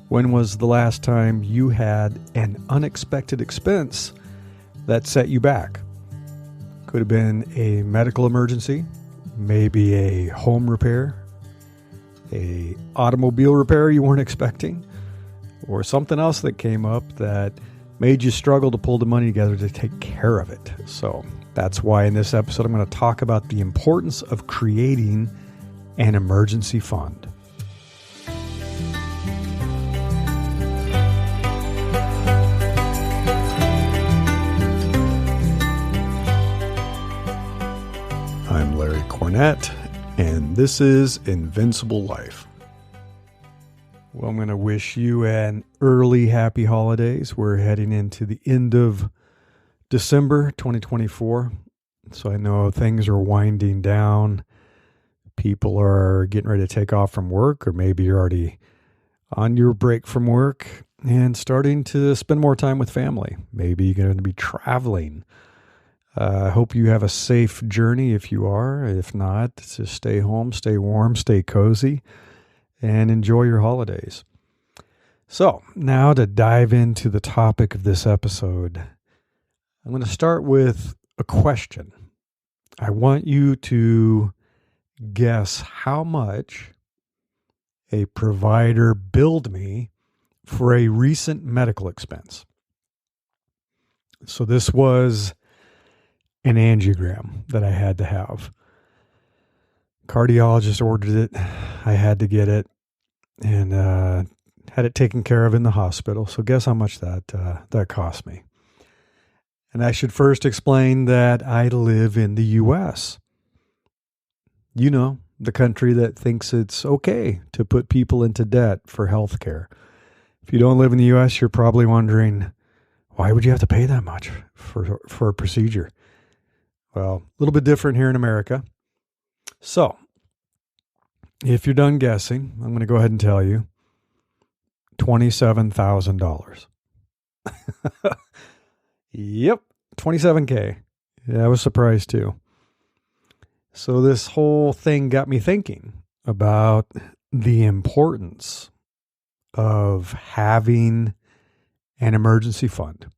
When was the last time you had an unexpected expense that set you back? Could have been a medical emergency, maybe a home repair, a automobile repair you weren't expecting, or something else that came up that made you struggle to pull the money together to take care of it. So that's why in this episode I'm going to talk about the importance of creating an emergency fund. I'm Larry Cornett, and this is Invincible Life. Well, I'm going to wish you an early happy holidays. We're heading into the end of December 2024, so I know things are winding down. People are getting ready to take off from work, or maybe you're already on your break from work and starting to spend more time with family. Maybe you're going to be traveling. I hope you have a safe journey if you are. If not, just stay home, stay warm, stay cozy, and enjoy your holidays. So now to dive into the topic of this episode, I'm going to start with a question. I want you to guess how much a provider billed me for a recent medical expense. So this was an angiogram that I had to have. Cardiologist ordered it. I had to get it and had it taken care of in the hospital. So guess how much that cost me. And I should first explain that I live in the U.S. You know, the country that thinks it's okay to put people into debt for health care. If you don't live in the U.S., you're probably wondering, why would you have to pay that much for a procedure? Well, a little bit different here in America. So, if you're done guessing, I'm going to go ahead and tell you, $27,000. Yep, $27K. Yeah, I was surprised too. So this whole thing got me thinking about the importance of having an emergency fund.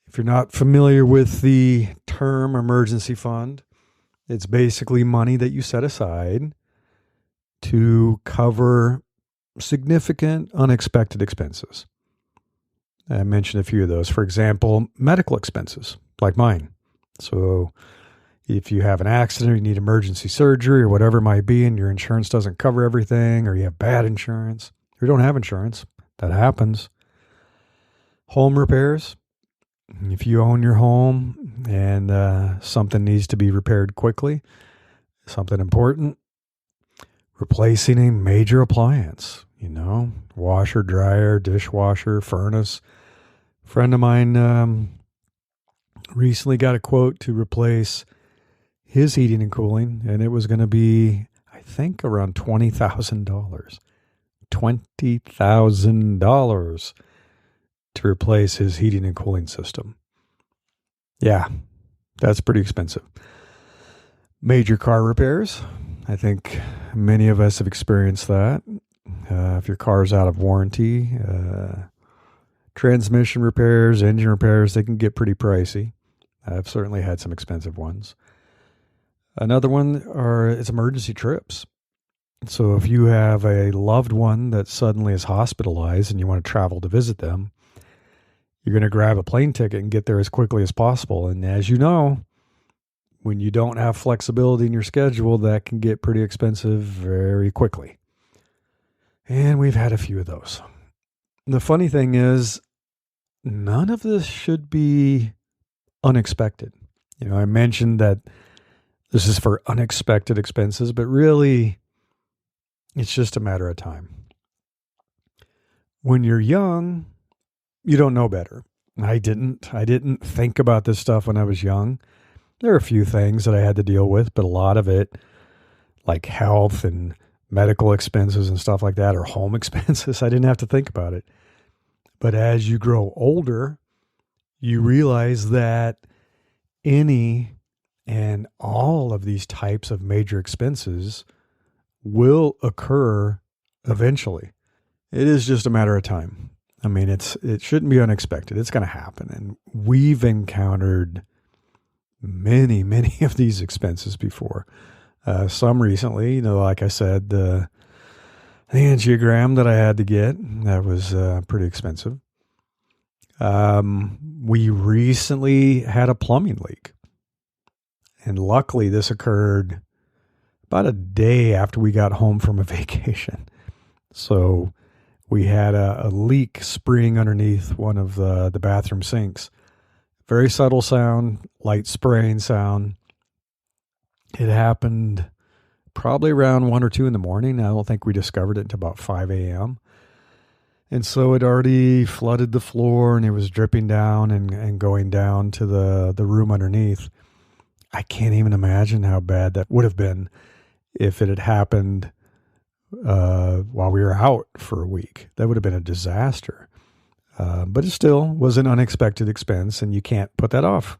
If you're not familiar with the term emergency fund, it's basically money that you set aside to cover significant unexpected expenses. I mentioned a few of those. For example, medical expenses, like mine. So if you have an accident, or you need emergency surgery or whatever it might be, and your insurance doesn't cover everything, or you have bad insurance, or you don't have insurance, that happens. Home repairs. If you own your home and something needs to be repaired quickly, something important, replacing a major appliance, washer, dryer, dishwasher, furnace. A friend of mine recently got a quote to replace his heating and cooling, and it was going to be, I think, around $20,000. $20,000 to replace his heating and cooling system. Yeah, that's pretty expensive. Major car repairs. I think many of us have experienced that. If your car's out of warranty, transmission repairs, engine repairs, they can get pretty pricey. I've certainly had some expensive ones. Another one is emergency trips. So if you have a loved one that suddenly is hospitalized and you want to travel to visit them, you're going to grab a plane ticket and get there as quickly as possible. And as you know, when you don't have flexibility in your schedule, that can get pretty expensive very quickly. And we've had a few of those. The funny thing is, none of this should be unexpected. I mentioned that this is for unexpected expenses, but really, it's just a matter of time. When you're young, you don't know better. I didn't think about this stuff when I was young. There are a few things that I had to deal with, but a lot of it, like health and medical expenses and stuff like that, or home expenses, I didn't have to think about it. But as you grow older, you realize that any and all of these types of major expenses will occur eventually. it is just a matter of time. I mean, it shouldn't be unexpected. It's going to happen. And we've encountered many, many of these expenses before. Some recently, like I said, the angiogram that I had to get, that was pretty expensive. We recently had a plumbing leak. And luckily this occurred about a day after we got home from a vacation. So we had a leak spraying underneath one of the bathroom sinks. Very subtle sound, light spraying sound. It happened probably around 1 or 2 in the morning. I don't think we discovered it until about 5 a.m. And so it already flooded the floor and it was dripping down and going down to the room underneath. I can't even imagine how bad that would have been if it had happened while we were out for a week. That would have been a disaster. But it still was an unexpected expense, and you can't put that off.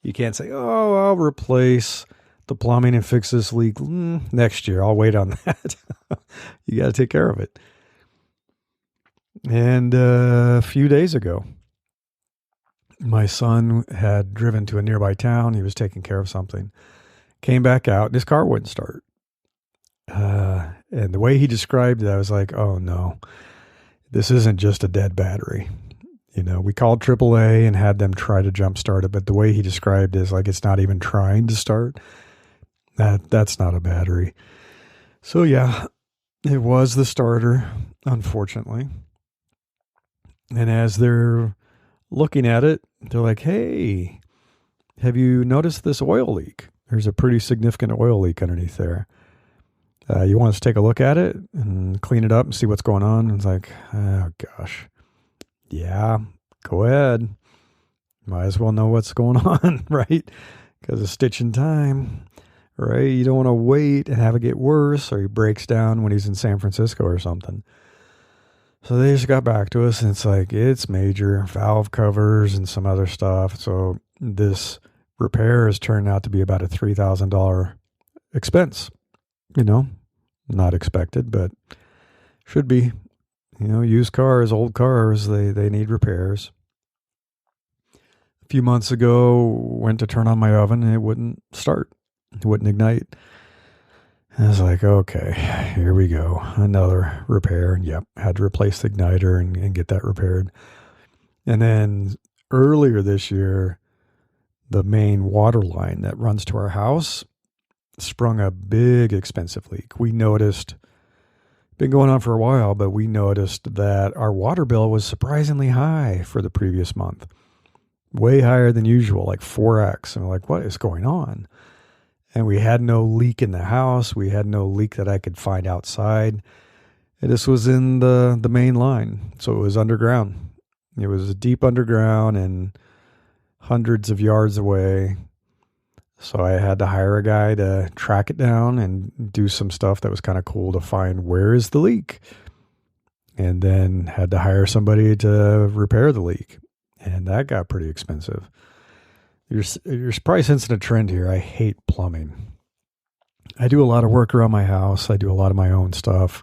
You can't say, oh, I'll replace the plumbing and fix this leak next year. I'll wait on that. You got to take care of it. And a few days ago, my son had driven to a nearby town. He was taking care of something. Came back out, and his car wouldn't start. And the way he described it, I was like, oh no, this isn't just a dead battery. We called AAA and had them try to jump start it, but the way he described it is like it's not even trying to start. That's not a battery. So yeah, it was the starter, unfortunately. And as they're looking at it, they're like, hey, have you noticed this oil leak? There's a pretty significant oil leak underneath there. You want us to take a look at it and clean it up and see what's going on? And it's like, oh gosh. Yeah, go ahead. Might as well know what's going on, right? Because it's stitching time, right? You don't want to wait and have it get worse, or he breaks down when he's in San Francisco or something. So they just got back to us, and it's like, it's major, valve covers and some other stuff. So this repair has turned out to be about a $3,000 expense. Not expected, but should be. Used cars, old cars, they need repairs. A few months ago, went to turn on my oven and it wouldn't start. It wouldn't ignite. I was like, okay, here we go. Another repair. Yep, had to replace the igniter and get that repaired. And then earlier this year, the main water line that runs to our house sprung a big expensive leak. We noticed, been going on for a while, but we noticed that our water bill was surprisingly high for the previous month. Way higher than usual, like 4x. And we're like, what is going on? And we had no leak in the house. We had no leak that I could find outside. And this was in the main line. So it was underground. It was deep underground and hundreds of yards away. So I had to hire a guy to track it down and do some stuff that was kind of cool to find where is the leak. And then had to hire somebody to repair the leak. And that got pretty expensive. You're probably sensing a trend here. I hate plumbing. I do a lot of work around my house. I do a lot of my own stuff,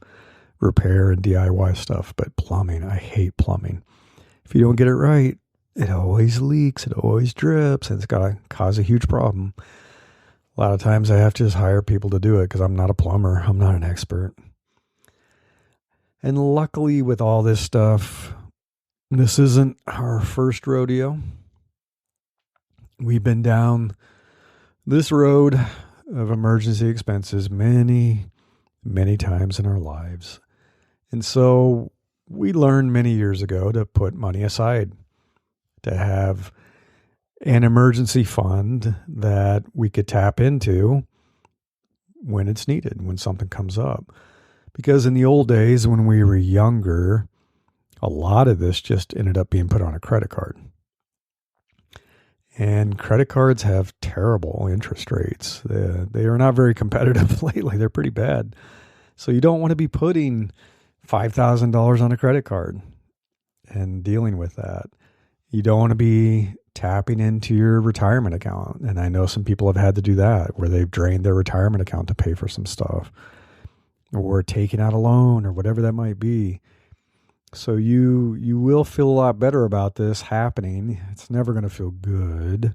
repair and DIY stuff. But plumbing, I hate plumbing. If you don't get it right, it always leaks, it always drips, and it's got to cause a huge problem. A lot of times I have to just hire people to do it because I'm not a plumber. I'm not an expert. And luckily with all this stuff, this isn't our first rodeo. We've been down this road of emergency expenses many, many times in our lives. And so we learned many years ago to put money aside, to have an emergency fund that we could tap into when it's needed, when something comes up. Because in the old days, when we were younger, a lot of this just ended up being put on a credit card. And credit cards have terrible interest rates. They are not very competitive lately. They're pretty bad. So you don't want to be putting $5,000 on a credit card and dealing with that. You don't want to be tapping into your retirement account. And I know some people have had to do that, where they've drained their retirement account to pay for some stuff, or taking out a loan or whatever that might be. So you will feel a lot better about this happening. It's never going to feel good,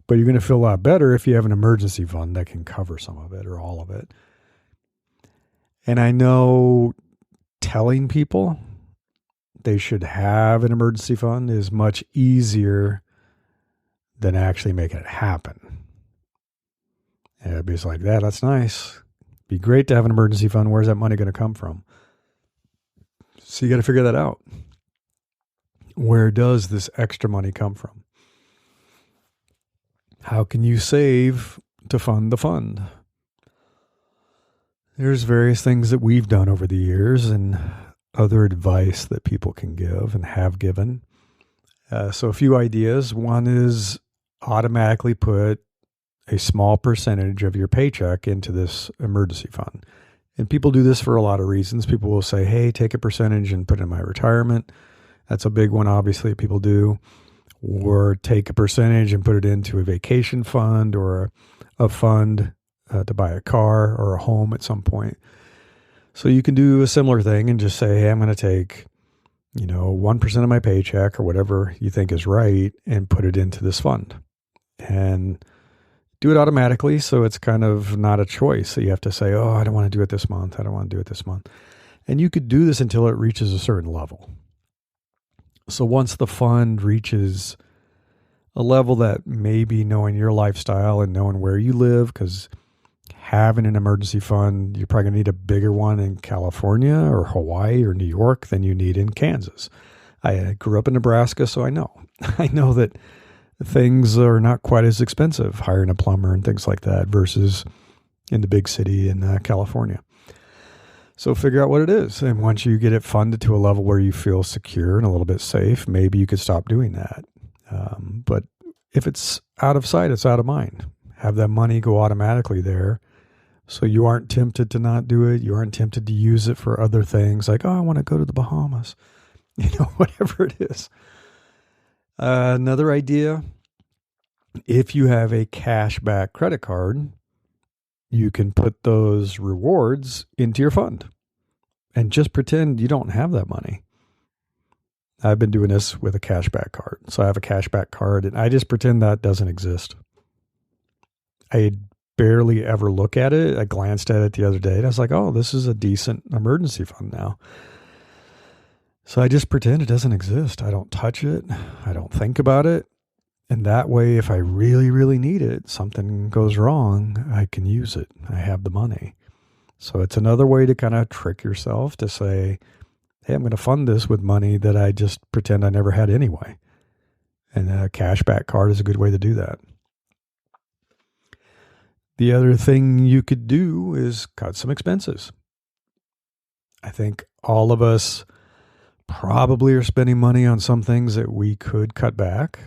but you're going to feel a lot better if you have an emergency fund that can cover some of it or all of it. And I know telling people they should have an emergency fund is much easier than actually making it happen. And everybody's like, that's nice. Be great to have an emergency fund. Where's that money going to come from? So you got to figure that out. Where does this extra money come from? How can you save to fund the fund? There's various things that we've done over the years and other advice that people can give and have given. So a few ideas. One is automatically put a small percentage of your paycheck into this emergency fund. And people do this for a lot of reasons. People will say, hey, take a percentage and put it in my retirement. That's a big one, obviously, people do. Or take a percentage and put it into a vacation fund or a fund to buy a car or a home at some point. So you can do a similar thing and just say, hey, I'm going to take 1% of my paycheck or whatever you think is right and put it into this fund. And do it automatically, so it's kind of not a choice. So you have to say, oh, I don't want to do it this month. I don't want to do it this month. And you could do this until it reaches a certain level. So once the fund reaches a level that maybe knowing your lifestyle and knowing where you live, because having an emergency fund, you're probably going to need a bigger one in California or Hawaii or New York than you need in Kansas. I grew up in Nebraska, so I know. I know that things are not quite as expensive, hiring a plumber and things like that versus in the big city in California. So figure out what it is. And once you get it funded to a level where you feel secure and a little bit safe, maybe you could stop doing that. But if it's out of sight, it's out of mind. Have that money go automatically there so you aren't tempted to not do it. You aren't tempted to use it for other things like, oh, I want to go to the Bahamas, whatever it is. Another idea, if you have a cashback credit card, you can put those rewards into your fund and just pretend you don't have that money. I've been doing this with a cashback card. So I have a cashback card and I just pretend that doesn't exist. I barely ever look at it. I glanced at it the other day and I was like, oh, this is a decent emergency fund now. So I just pretend it doesn't exist. I don't touch it. I don't think about it. And that way, if I really, really need it, something goes wrong, I can use it. I have the money. So it's another way to kind of trick yourself to say, hey, I'm going to fund this with money that I just pretend I never had anyway. And a cashback card is a good way to do that. The other thing you could do is cut some expenses. I think all of us probably are spending money on some things that we could cut back.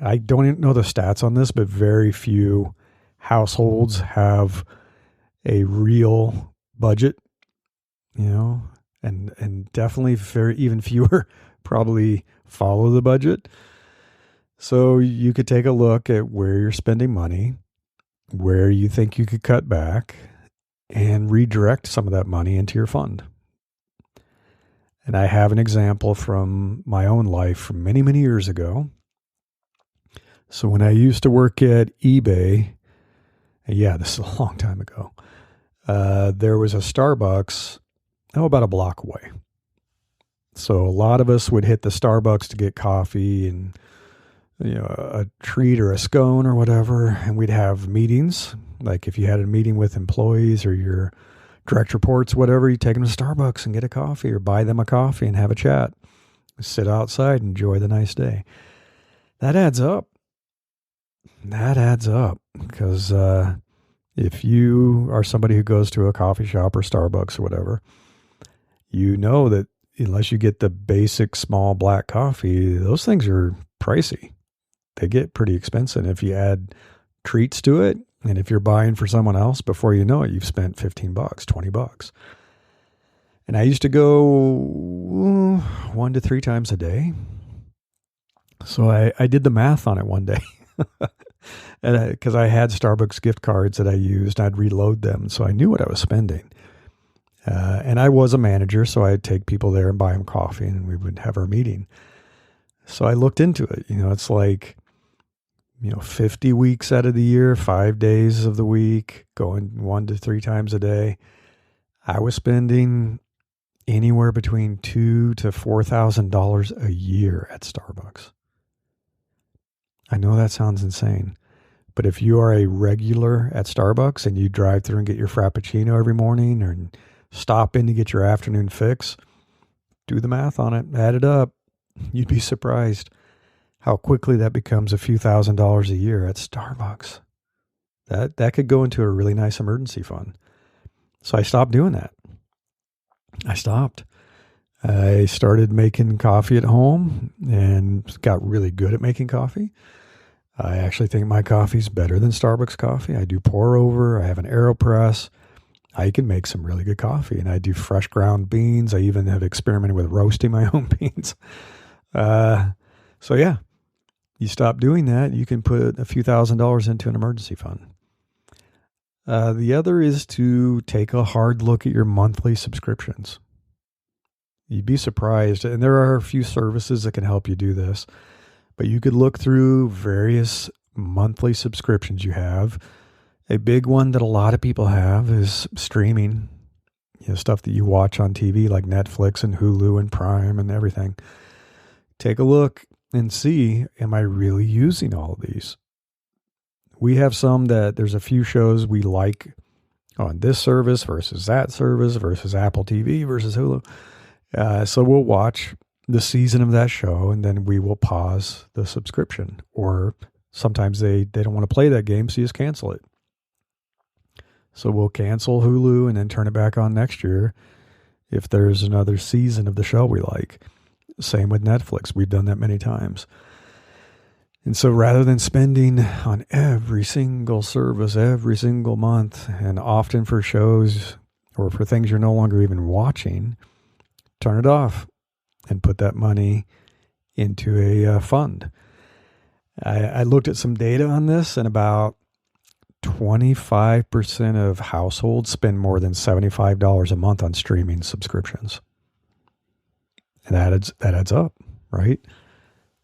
I don't even know the stats on this, but very few households have a real budget, and definitely even fewer probably follow the budget. So you could take a look at where you're spending money, where you think you could cut back, and redirect some of that money into your fund. And I have an example from my own life from many, many years ago. So when I used to work at eBay, this is a long time ago, there was a Starbucks, about a block away. So a lot of us would hit the Starbucks to get coffee and, a treat or a scone or whatever. And we'd have meetings. Like if you had a meeting with employees or your direct reports, whatever, you take them to Starbucks and get a coffee or buy them a coffee and have a chat. Sit outside, enjoy the nice day. That adds up. Because if you are somebody who goes to a coffee shop or Starbucks or whatever, you know that unless you get the basic small black coffee, those things are pricey. They get pretty expensive. If you add treats to it, and if you're buying for someone else, before you know it, you've spent $15, $20. And I used to go 1 to 3 times a day. So I did the math on it one day. And because I had Starbucks gift cards that I used, I'd reload them. So I knew what I was spending. And I was a manager, so I'd take people there and buy them coffee, and we would have our meeting. So I looked into it. It's like, 50 weeks out of the year, 5 days of the week, going 1 to 3 times a day. I was spending anywhere between $2,000 to $4,000 a year at Starbucks. I know that sounds insane, but if you are a regular at Starbucks and you drive through and get your Frappuccino every morning or stop in to get your afternoon fix, do the math on it, add it up. You'd be surprised how quickly that becomes a few $1,000s a year at Starbucks. That could go into a really nice emergency fund. So I stopped doing that. I stopped. I started making coffee at home and got really good at making coffee. I actually think my coffee's better than Starbucks coffee. I do pour over. I have an AeroPress. I can make some really good coffee, and I do fresh ground beans. I even have experimented with roasting my own beans. So yeah, you stop doing that, you can put a few $1,000s into an emergency fund. The other is to take a hard look at your monthly subscriptions. You'd be surprised, and there are a few services that can help you do this, but you could look through various monthly subscriptions you have. A big one that a lot of people have is streaming, stuff that you watch on TV like Netflix and Hulu and Prime and everything. Take a look and see, am I really using all of these? We have some that there's a few shows we like on this service versus that service versus Apple TV versus Hulu. So we'll watch the season of that show and then we will pause the subscription. Or sometimes they don't want to play that game, so you just cancel it. So we'll cancel Hulu and then turn it back on next year if there's another season of the show we like. Same with Netflix. We've done that many times. And so rather than spending on every single service every single month, and often for shows or for things you're no longer even watching, turn it off and put that money into a fund. I looked at some data on this, and about 25% of households spend more than $75 a month on streaming subscriptions. And that adds up, right?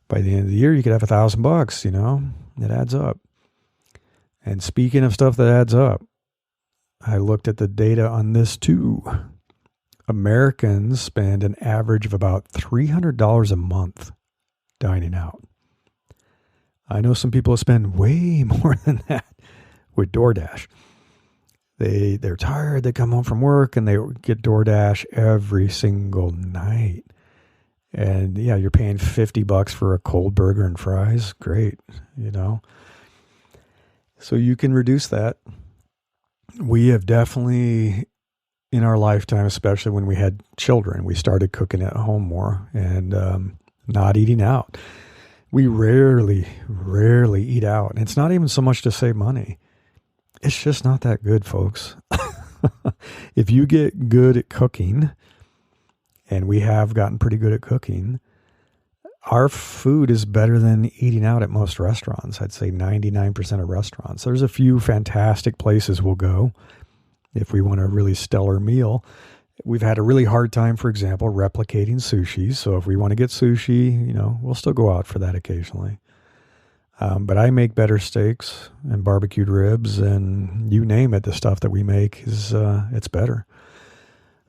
By the end of the year, you could have $1,000, it adds up. And speaking of stuff that adds up, I looked at the data on this too. Americans spend an average of about $300 a month dining out. I know some people spend way more than that with DoorDash. They're tired, they come home from work, and they get DoorDash every single night. And yeah, you're paying $50 for a cold burger and fries. Great, So you can reduce that. We have definitely, in our lifetime, especially when we had children, we started cooking at home more and not eating out. We rarely eat out. And it's not even so much to save money. It's just not that good, folks. If you get good at cooking, and we have gotten pretty good at cooking, our food is better than eating out at most restaurants. I'd say 99% of restaurants. There's a few fantastic places we'll go if we want a really stellar meal. We've had a really hard time, for example, replicating sushi. So if we want to get sushi, we'll still go out for that occasionally. But I make better steaks and barbecued ribs, and you name it, the stuff that we make is it's better.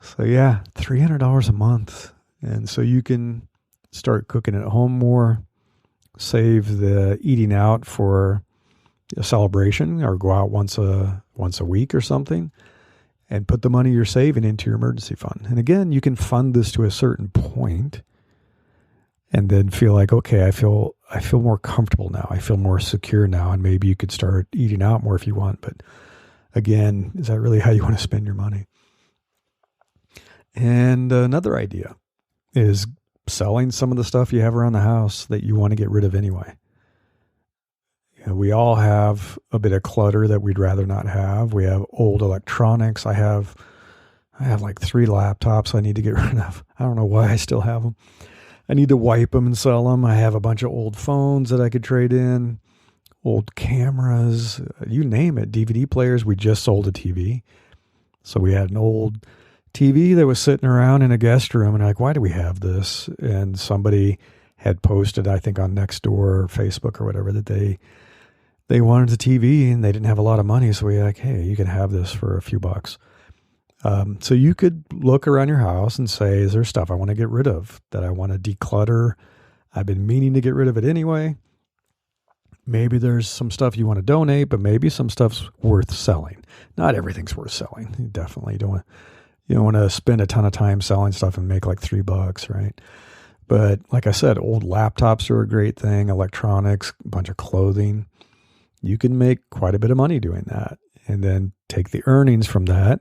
So yeah, $300 a month. And so you can start cooking at home more, save the eating out for a celebration, or go out once a week or something, and put the money you're saving into your emergency fund. And again, you can fund this to a certain point and then feel like, okay, I feel more comfortable now. I feel more secure now. And maybe you could start eating out more if you want. But again, is that really how you want to spend your money? And another idea is selling some of the stuff you have around the house that you want to get rid of anyway. We all have a bit of clutter that we'd rather not have. We have old electronics. I have like 3 laptops I need to get rid of. I don't know why I still have them. I need to wipe them and sell them. I have a bunch of old phones that I could trade in, old cameras, you name it, DVD players. We just sold a TV. So we had an old TV that was sitting around in a guest room, and like, why do we have this? And somebody had posted, I think on Nextdoor or Facebook or whatever, that they wanted the TV and they didn't have a lot of money. So we like, hey, you can have this for a few bucks. So you could look around your house and say, is there stuff I want to get rid of that I want to declutter? I've been meaning to get rid of it anyway. Maybe there's some stuff you want to donate, but maybe some stuff's worth selling. Not everything's worth selling. You definitely don't want to spend a ton of time selling stuff and make like $3, right? But like I said, old laptops are a great thing, electronics, a bunch of clothing. You can make quite a bit of money doing that, and then take the earnings from that,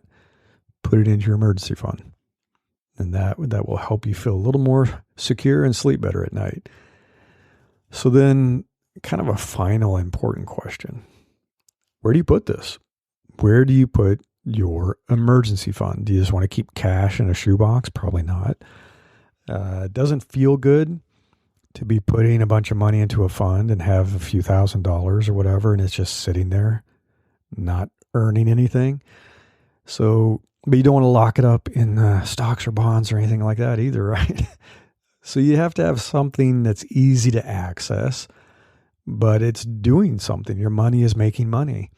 put it into your emergency fund. And that will help you feel a little more secure and sleep better at night. So then, kind of a final important question. Where do you put this? Where do you put your emergency fund? Do you just want to keep cash in a shoebox? Probably not. It doesn't feel good to be putting a bunch of money into a fund and have a few $1,000s or whatever, and it's just sitting there, not earning anything. So, but you don't want to lock it up in stocks or bonds or anything like that either, right? So you have to have something that's easy to access, but it's doing something. Your money is making money.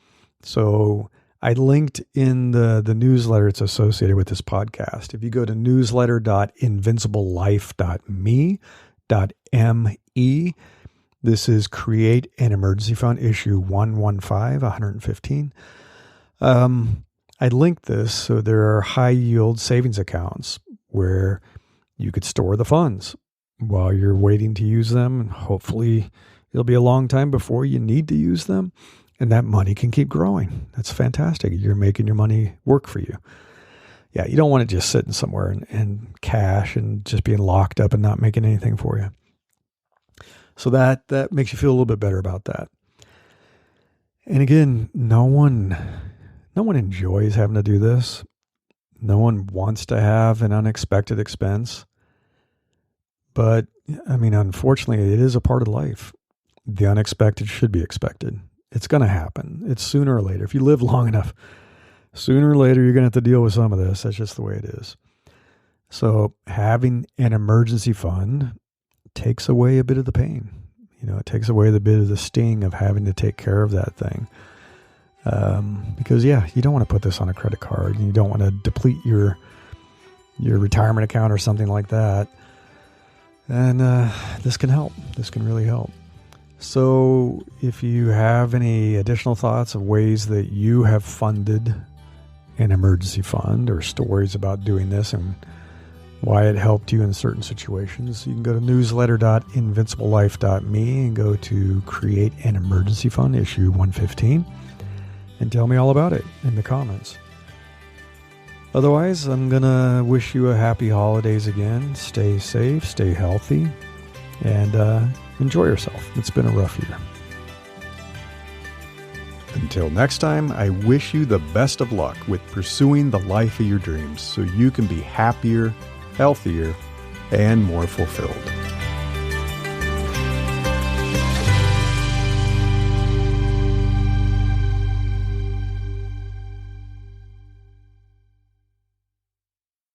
So I linked in the newsletter it's associated with this podcast. If you go to newsletter.invinciblelife.me.me, this is Create an Emergency Fund, issue 115. I linked this, so there are high yield savings accounts where you could store the funds while you're waiting to use them, and hopefully it'll be a long time before you need to use them, and that money can keep growing. That's fantastic. You're making your money work for you. Yeah, you don't want it just sitting somewhere and cash and just being locked up and not making anything for you. So that makes you feel a little bit better about that. And again, no one enjoys having to do this. No one wants to have an unexpected expense. But, I mean, unfortunately, it is a part of life. The unexpected should be expected. It's going to happen. It's sooner or later. If you live long enough, sooner or later, you're going to have to deal with some of this. That's just the way it is. So having an emergency fund takes away a bit of the pain. It takes away the bit of the sting of having to take care of that thing. Because, you don't want to put this on a credit card. You don't want to deplete your retirement account or something like that. And this can help. This can really help. So if you have any additional thoughts of ways that you have funded an emergency fund or stories about doing this and why it helped you in certain situations, you can go to newsletter.invinciblelife.me and go to Create an Emergency Fund, issue 115, and tell me all about it in the comments. Otherwise, I'm going to wish you a happy holidays again. Stay safe, stay healthy, and enjoy yourself. It's been a rough year. Until next time, I wish you the best of luck with pursuing the life of your dreams so you can be happier, healthier, and more fulfilled.